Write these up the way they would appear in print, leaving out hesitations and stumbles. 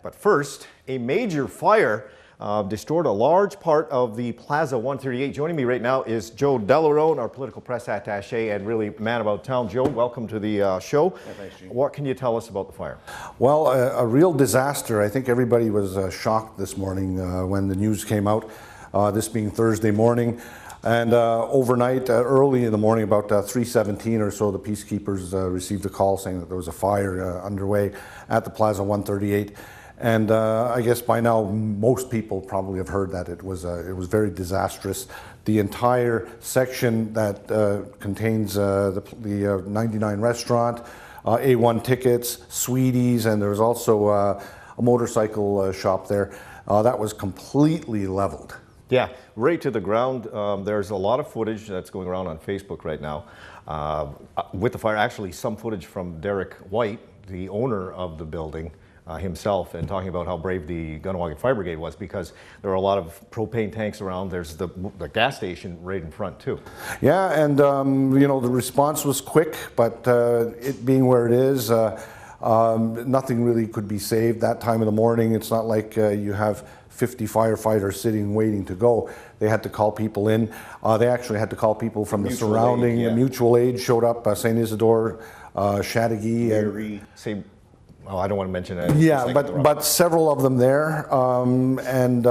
But first, a major fire destroyed a large part of the Plaza 138. Joining me right now is Joe Delaronde, our political press attaché and really man about town. Joe, welcome to the show. Yeah, thanks, Gene. What can you tell us about the fire? Well, a real disaster. I think everybody was shocked this morning when the news came out, this being Thursday morning. And overnight, early in the morning, about 3:17 or so, the peacekeepers received a call saying that there was a fire underway at the Plaza 138. And I guess by now most people probably have heard that it was very disastrous. The entire section that contains the 99 restaurant, A1 tickets, Sweeties, and there was also a motorcycle shop there. That was completely leveled. Yeah, right to the ground. There's a lot of footage that's going around on Facebook right now with the fire. Actually, some footage from Derek White, the owner of the building himself, and talking about how brave the Kahnawake Fire Brigade was, because there are a lot of propane tanks around. There's the gas station right in front too. Yeah, and you know, the response was quick, but it being where it is, nothing really could be saved that time of the morning. It's not like you have 50 firefighters sitting waiting to go. They had to call people in. They actually had to call people from the surrounding. Yeah. Mutual aid showed up, St. Isidore, Chateauguay, and oh, I don't want to mention that. yeah, but several of them there, and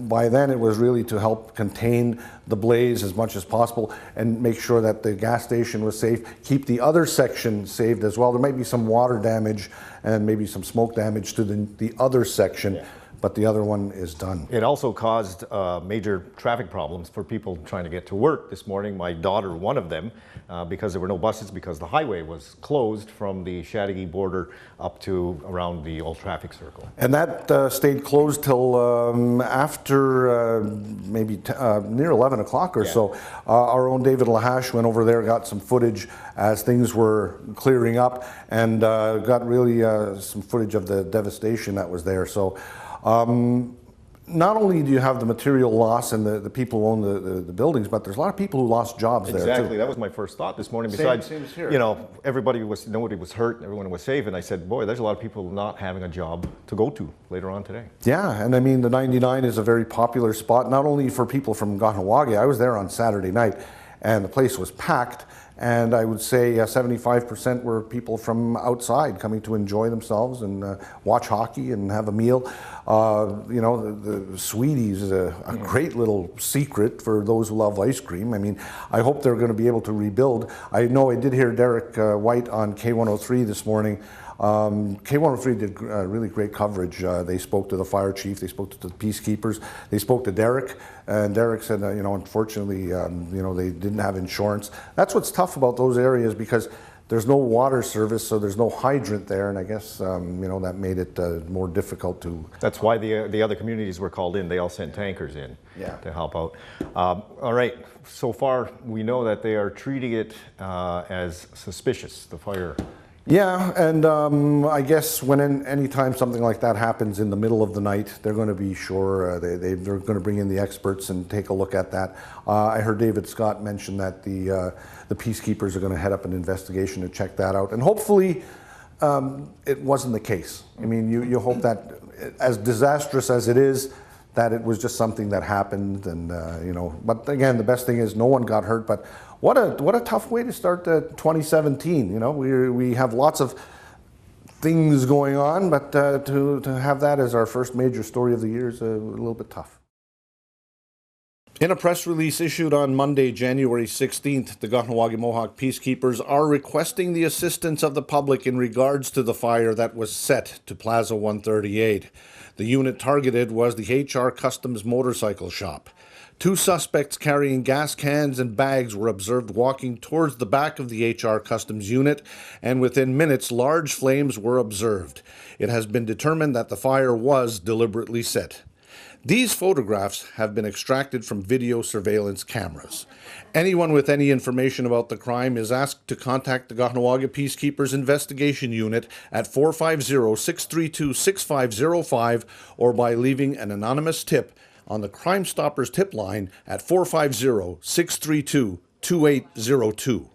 by then it was really to help contain the blaze as much as possible and make sure that the gas station was safe, keep the other section saved as well. There might be some water damage and maybe some smoke damage to the other section. Yeah. But the other one is done. It also caused major traffic problems for people trying to get to work this morning. My daughter, one of them, because there were no buses, because the highway was closed from the Chateauguay border up to around the old traffic circle. And that stayed closed till after maybe near 11 o'clock or so. Our own David Lahash went over there, got some footage as things were clearing up, and got really some footage of the devastation that was there. So. Not only do you have the material loss and the people who own the buildings, but there's a lot of people who lost jobs there too. Exactly, that was my first thought this morning. Besides, same here. You know, nobody was hurt, everyone was safe, and I said, boy, there's a lot of people not having a job to go to later on today. Yeah, and I mean, the 99 is a very popular spot, not only for people from Kahnawake. I was there on Saturday night, and the place was packed. And I would say 75% were people from outside coming to enjoy themselves and watch hockey and have a meal. You know, the Sweeties is a great little secret for those who love ice cream. I mean, I hope they're going to be able to rebuild. I know I did hear Derek White on K103 this morning. K103 did really great coverage. They spoke to the fire chief, they spoke to the peacekeepers, they spoke to Derek, and Derek said, you know, unfortunately, you know, they didn't have insurance. That's what's tough about those areas, because there's no water service, so there's no hydrant there, and I guess, you know, that made it more difficult to... That's why the other communities were called in. They all sent tankers in to help out. All right, so far we know that they are treating it as suspicious, the fire. Yeah, and I guess anytime something like that happens in the middle of the night, they're going to be sure, they're going to bring in the experts and take a look at that. I heard David Scott mention that the peacekeepers are going to head up an investigation to check that out, and hopefully it wasn't the case. I mean, you hope that, as disastrous as it is, that it was just something that happened, and you know. But again, the best thing is no one got hurt. But what a tough way to start 2017. You know, we have lots of things going on, but to have that as our first major story of the year is a little bit tough. In a press release issued on Monday, January 16th, the Kahnawake Mohawk Peacekeepers are requesting the assistance of the public in regards to the fire that was set to Plaza 138. The unit targeted was the HR Kustoms motorcycle shop. Two suspects carrying gas cans and bags were observed walking towards the back of the HR Kustoms unit, and within minutes, large flames were observed. It has been determined that the fire was deliberately set. These photographs have been extracted from video surveillance cameras. Anyone with any information about the crime is asked to contact the Kahnawake Peacekeepers Investigation Unit at 450-632-6505 or by leaving an anonymous tip on the Crime Stoppers tip line at 450-632-2802.